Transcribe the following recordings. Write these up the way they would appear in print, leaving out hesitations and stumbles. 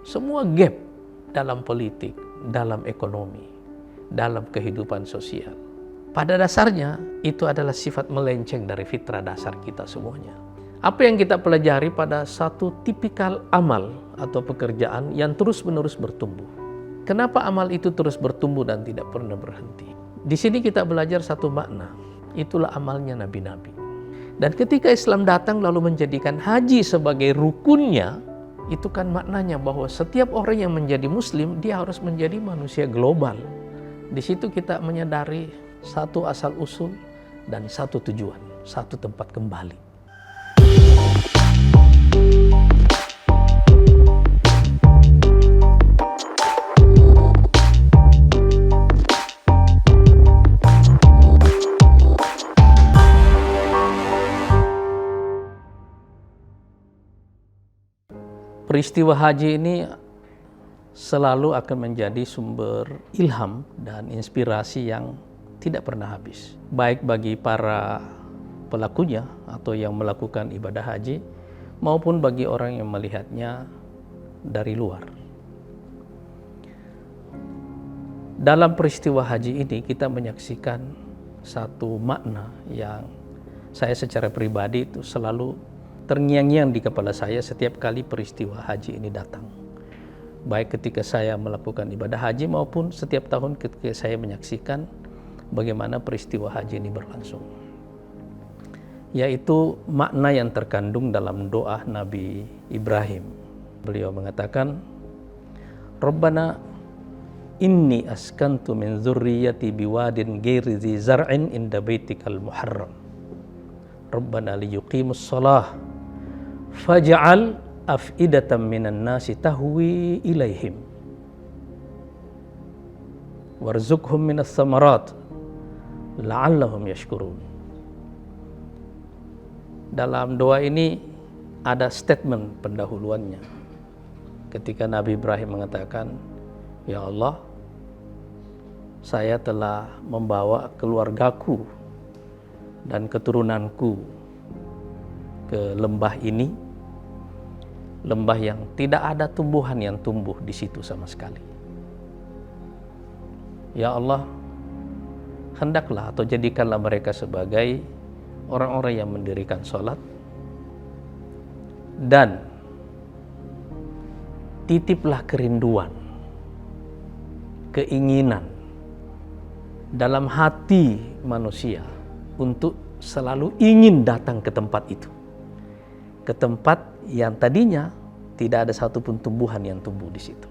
semua gap dalam politik, dalam ekonomi, dalam kehidupan sosial. Pada dasarnya itu adalah sifat melenceng dari fitrah dasar kita semuanya. Apa yang kita pelajari pada satu tipikal amal atau pekerjaan yang terus-menerus bertumbuh. Kenapa amal itu terus bertumbuh dan tidak pernah berhenti? Di sini kita belajar satu makna. Itulah amalnya nabi-nabi. Dan ketika Islam datang lalu menjadikan haji sebagai rukunnya, itu kan maknanya bahwa setiap orang yang menjadi muslim, dia harus menjadi manusia global. Di situ kita menyadari satu asal-usul dan satu tujuan, satu tempat kembali. Peristiwa haji ini selalu akan menjadi sumber ilham dan inspirasi yang tidak pernah habis. Baik bagi para pelakunya atau yang melakukan ibadah haji, maupun bagi orang yang melihatnya dari luar. Dalam peristiwa haji ini kita menyaksikan satu makna yang saya secara pribadi itu selalu terngiang-ngiang di kepala saya setiap kali peristiwa haji ini datang. Baik ketika saya melakukan ibadah haji maupun setiap tahun ketika saya menyaksikan bagaimana peristiwa haji ini berlangsung. Yaitu makna yang terkandung dalam doa Nabi Ibrahim. Beliau mengatakan, Rabbana inni askantu min dzurriyyati biwadin ghairi dzi zar'in inda baitikal muharram. Rabbana liyuqimus shalah faj'al af'idatan minan nasi tahwi ilaihim warzuqhum minas samarat la'allahum yashkurun. Dalam doa ini ada statement pendahuluannya ketika Nabi Ibrahim mengatakan, ya Allah, saya telah membawa keluargaku dan keturunanku ke lembah ini, lembah yang tidak ada tumbuhan yang tumbuh di situ sama sekali. Ya Allah, hendaklah atau jadikanlah mereka sebagai orang-orang yang mendirikan sholat, dan titiplah kerinduan, keinginan dalam hati manusia untuk selalu ingin datang ke tempat itu, ke tempat yang tadinya tidak ada satupun tumbuhan yang tumbuh di situ.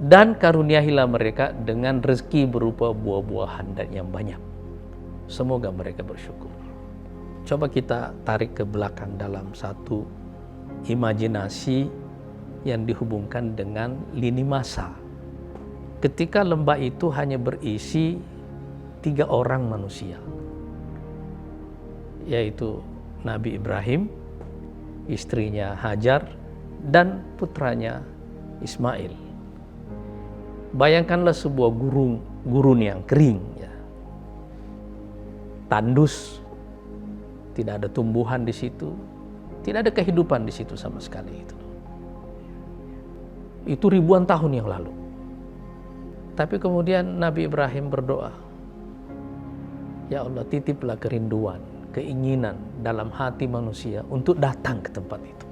Dan karuniahilah mereka dengan rezeki berupa buah-buahan dan yang banyak. Semoga mereka bersyukur. Coba kita tarik ke belakang dalam satu imajinasi yang dihubungkan dengan lini masa. Ketika lembah itu hanya berisi 3 orang manusia, yaitu Nabi Ibrahim, istrinya Hajar, dan putranya Ismail. Bayangkanlah sebuah gurun yang kering, ya. Tandus, tidak ada tumbuhan di situ, tidak ada kehidupan di situ sama sekali. Itu ribuan tahun yang lalu. Tapi kemudian Nabi Ibrahim berdoa, ya Allah, titiplah kerinduan, keinginan dalam hati manusia untuk datang ke tempat itu.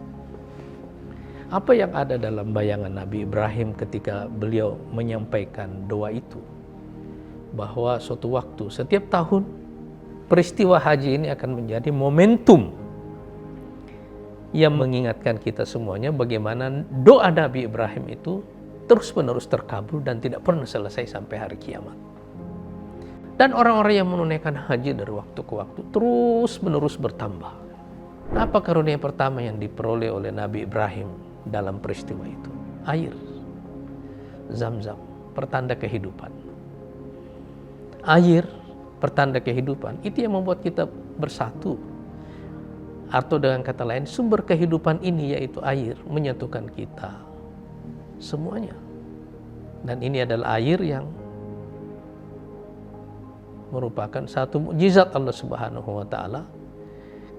Apa yang ada dalam bayangan Nabi Ibrahim ketika beliau menyampaikan doa itu? Bahwa suatu waktu, setiap tahun, peristiwa haji ini akan menjadi momentum yang mengingatkan kita semuanya bagaimana doa Nabi Ibrahim itu terus-menerus terkabul dan tidak pernah selesai sampai hari kiamat. Dan orang-orang yang menunaikan haji dari waktu ke waktu terus-menerus bertambah. Apa karunia pertama yang diperoleh oleh Nabi Ibrahim dalam peristiwa itu? Air. Zam-zam, pertanda kehidupan. Air, pertanda kehidupan, itu yang membuat kita bersatu. Atau dengan kata lain, sumber kehidupan ini yaitu air, menyatukan kita semuanya. Dan ini adalah air yang merupakan satu mukjizat Allah Subhanahu wa taala,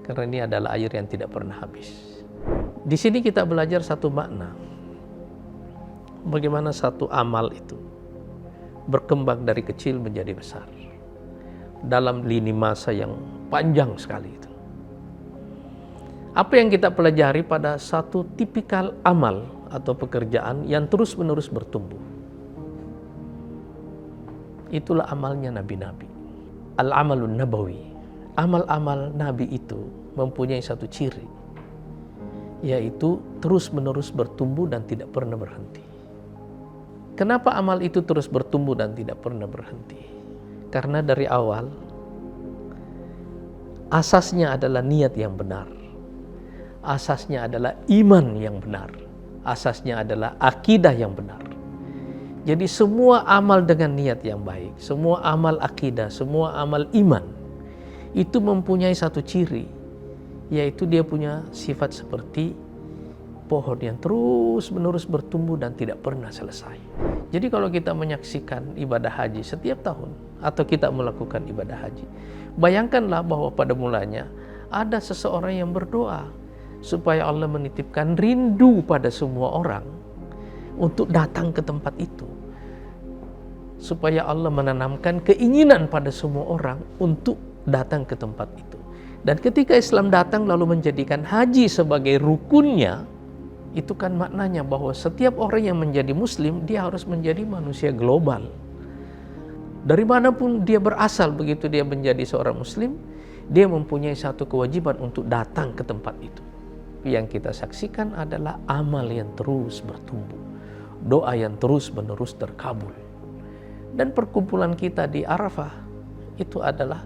karena ini adalah air yang tidak pernah habis. Di sini kita belajar satu makna, bagaimana satu amal itu berkembang dari kecil menjadi besar dalam lini masa yang panjang sekali itu. Apa yang kita pelajari pada satu tipikal amal atau pekerjaan yang terus-menerus bertumbuh. Itulah amalnya nabi-nabi. Al-amalun nabawi. Amal-amal nabi itu mempunyai satu ciri, yaitu terus-menerus bertumbuh dan tidak pernah berhenti. Kenapa amal itu terus bertumbuh dan tidak pernah berhenti? Karena dari awal asasnya adalah niat yang benar. Asasnya adalah iman yang benar. Asasnya adalah akidah yang benar. Jadi semua amal dengan niat yang baik, semua amal akidah, semua amal iman itu mempunyai satu ciri, yaitu dia punya sifat seperti pohon yang terus-menerus bertumbuh dan tidak pernah selesai. Jadi kalau kita menyaksikan ibadah haji setiap tahun atau kita melakukan ibadah haji, bayangkanlah bahwa pada mulanya ada seseorang yang berdoa supaya Allah menitipkan rindu pada semua orang untuk datang ke tempat itu, supaya Allah menanamkan keinginan pada semua orang untuk datang ke tempat itu. Dan ketika Islam datang lalu menjadikan haji sebagai rukunnya, itu kan maknanya bahwa setiap orang yang menjadi muslim, dia harus menjadi manusia global. Dari manapun dia berasal, begitu dia menjadi seorang muslim, dia mempunyai satu kewajiban untuk datang ke tempat itu. Yang kita saksikan adalah amal yang terus bertumbuh, doa yang terus-menerus terkabul. Dan perkumpulan kita di Arafah itu adalah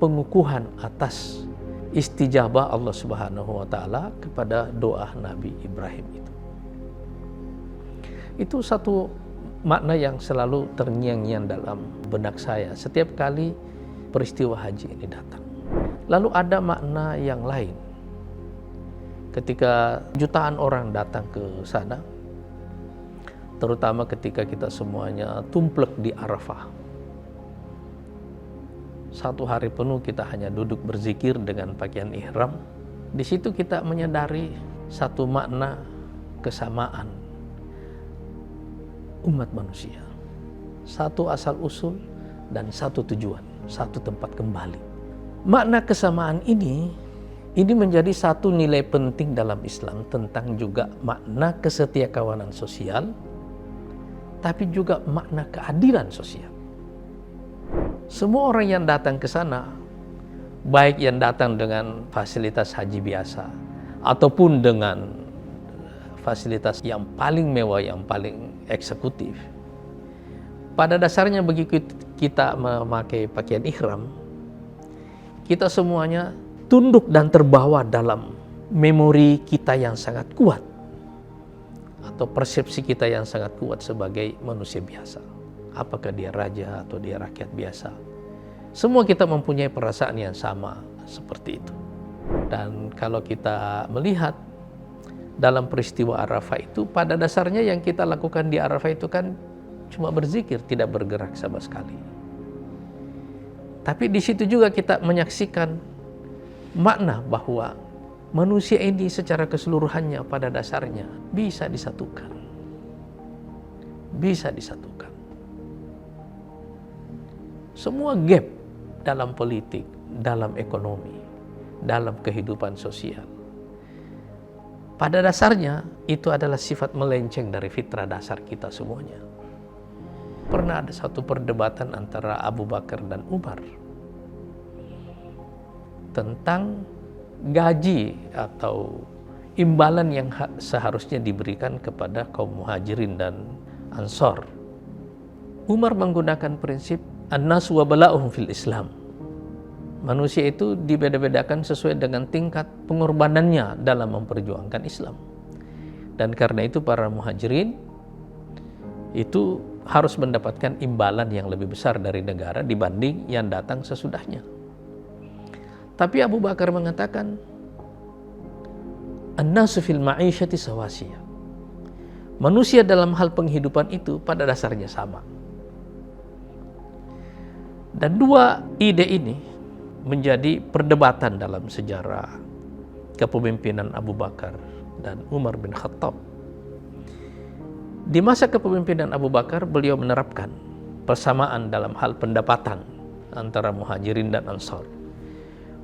pengukuhan atas istijabah Allah Subhanahu wa taala kepada doa Nabi Ibrahim itu. Itu satu makna yang selalu terngiang-ngiang dalam benak saya setiap kali peristiwa haji ini datang. Lalu ada makna yang lain. Ketika jutaan orang datang ke sana, terutama ketika kita semuanya tumplek di Arafah. Satu hari penuh kita hanya duduk berzikir dengan pakaian ihram. Di situ kita menyadari satu makna kesamaan umat manusia. Satu asal usul dan satu tujuan, satu tempat kembali. Makna kesamaan ini menjadi satu nilai penting dalam Islam tentang juga makna kesetiakawanan sosial, tapi juga makna keadilan sosial. Semua orang yang datang ke sana, baik yang datang dengan fasilitas haji biasa ataupun dengan fasilitas yang paling mewah, yang paling eksekutif, pada dasarnya begitu kita memakai pakaian ihram, kita semuanya tunduk dan terbawa dalam memori kita yang sangat kuat atau persepsi kita yang sangat kuat sebagai manusia biasa. Apakah dia raja atau dia rakyat biasa, semua kita mempunyai perasaan yang sama seperti itu. Dan kalau kita melihat dalam peristiwa Arafah itu, pada dasarnya yang kita lakukan di Arafah itu kan cuma berzikir, tidak bergerak sama sekali. Tapi di situ juga kita menyaksikan makna bahwa manusia ini secara keseluruhannya pada dasarnya bisa disatukan. Bisa disatukan. Semua gap dalam politik, dalam ekonomi, dalam kehidupan sosial, pada dasarnya itu adalah sifat melenceng dari fitrah dasar kita semuanya. Pernah ada satu perdebatan antara Abu Bakar dan Umar tentang gaji atau imbalan yang seharusnya diberikan kepada kaum muhajirin dan ansor. Umar menggunakan prinsip an-nas wa bala'uhum fil Islam. Manusia itu dibeda-bedakan sesuai dengan tingkat pengorbanannya dalam memperjuangkan Islam. Dan karena itu para muhajirin itu harus mendapatkan imbalan yang lebih besar dari negara dibanding yang datang sesudahnya. Tapi Abu Bakar mengatakan an-nasu fil ma'isyati sawasiyah. Manusia dalam hal penghidupan itu pada dasarnya sama. Dan dua ide ini menjadi perdebatan dalam sejarah kepemimpinan Abu Bakar dan Umar bin Khattab. Di masa kepemimpinan Abu Bakar, beliau menerapkan persamaan dalam hal pendapatan antara Muhajirin dan Ansar.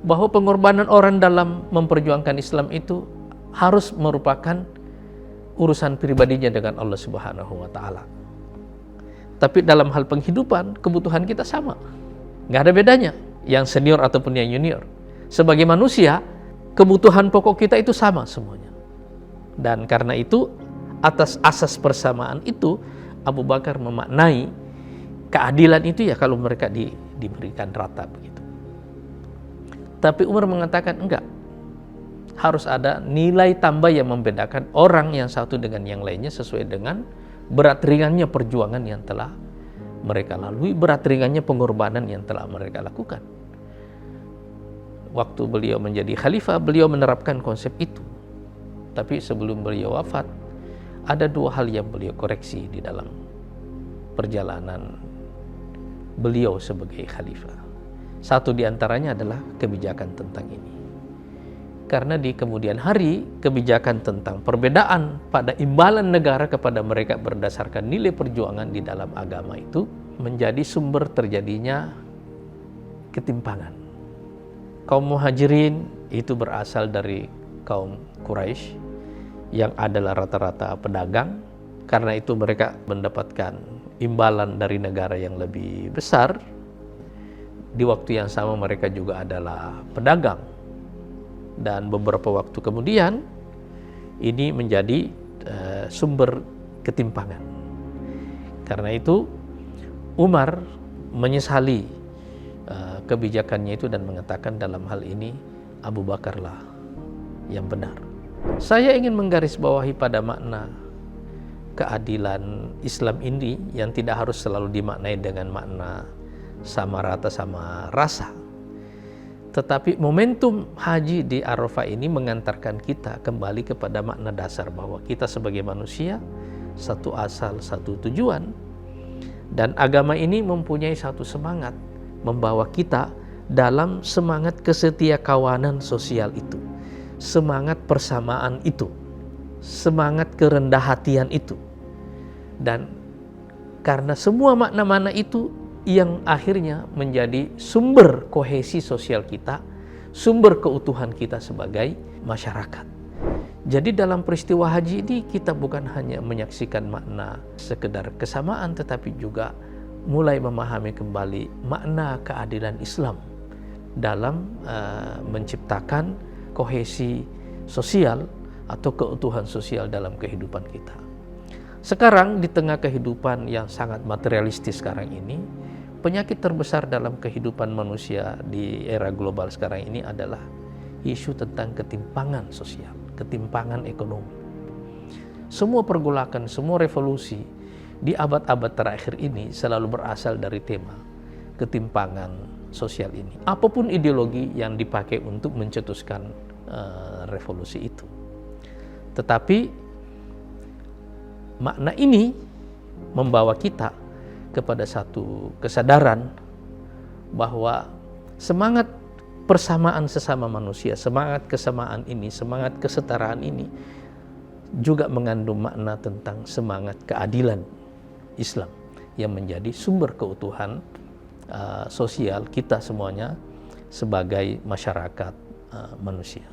Bahwa pengorbanan orang dalam memperjuangkan Islam itu harus merupakan urusan pribadinya dengan Allah Subhanahu wa Ta'ala. Tapi dalam hal penghidupan, kebutuhan kita sama, nggak ada bedanya yang senior ataupun yang junior. Sebagai manusia, kebutuhan pokok kita itu sama semuanya. Dan karena itu, atas asas persamaan itu, Abu Bakar memaknai keadilan itu ya kalau mereka diberikan rata begitu. Tapi Umar mengatakan enggak. Harus ada nilai tambah yang membedakan orang yang satu dengan yang lainnya sesuai dengan berat ringannya perjuangan yang telah mereka lalui, berat ringannya pengorbanan yang telah mereka lakukan. Waktu beliau menjadi khalifah, beliau menerapkan konsep itu. Tapi sebelum beliau wafat, ada dua hal yang beliau koreksi di dalam perjalanan beliau sebagai khalifah. Satu diantaranya adalah kebijakan tentang ini. Karena di kemudian hari, kebijakan tentang perbedaan pada imbalan negara kepada mereka berdasarkan nilai perjuangan di dalam agama itu menjadi sumber terjadinya ketimpangan. Kaum Muhajirin itu berasal dari kaum Quraisy yang adalah rata-rata pedagang. Karena itu mereka mendapatkan imbalan dari negara yang lebih besar. Di waktu yang sama mereka juga adalah pedagang. Dan beberapa waktu kemudian ini menjadi sumber ketimpangan. Karena itu Umar menyesali kebijakannya itu dan mengatakan dalam hal ini Abu Bakarlah yang benar. Saya ingin menggarisbawahi pada makna keadilan Islam ini yang tidak harus selalu dimaknai dengan makna sama rata sama rasa. Tetapi momentum haji di Arafah ini mengantarkan kita kembali kepada makna dasar bahwa kita sebagai manusia satu asal, satu tujuan. Dan agama ini mempunyai satu semangat membawa kita dalam semangat kesetiakawanan sosial itu, semangat persamaan itu, semangat kerendah hatian itu. Dan karena semua makna-makna itu yang akhirnya menjadi sumber kohesi sosial kita, sumber keutuhan kita sebagai masyarakat. Jadi dalam peristiwa haji ini kita bukan hanya menyaksikan makna sekedar kesamaan, tetapi juga mulai memahami kembali makna keadilan Islam dalam menciptakan kohesi sosial atau keutuhan sosial dalam kehidupan kita. Sekarang di tengah kehidupan yang sangat materialistis sekarang ini, penyakit terbesar dalam kehidupan manusia di era global sekarang ini adalah isu tentang ketimpangan sosial, ketimpangan ekonomi. Semua pergolakan, semua revolusi di abad-abad terakhir ini selalu berasal dari tema ketimpangan sosial ini. Apapun ideologi yang dipakai untuk mencetuskan revolusi itu. Tetapi makna ini membawa kita kepada satu kesadaran bahwa semangat persamaan sesama manusia, semangat kesamaan ini, semangat kesetaraan ini juga mengandung makna tentang semangat keadilan Islam yang menjadi sumber keutuhan sosial kita semuanya sebagai masyarakat manusia.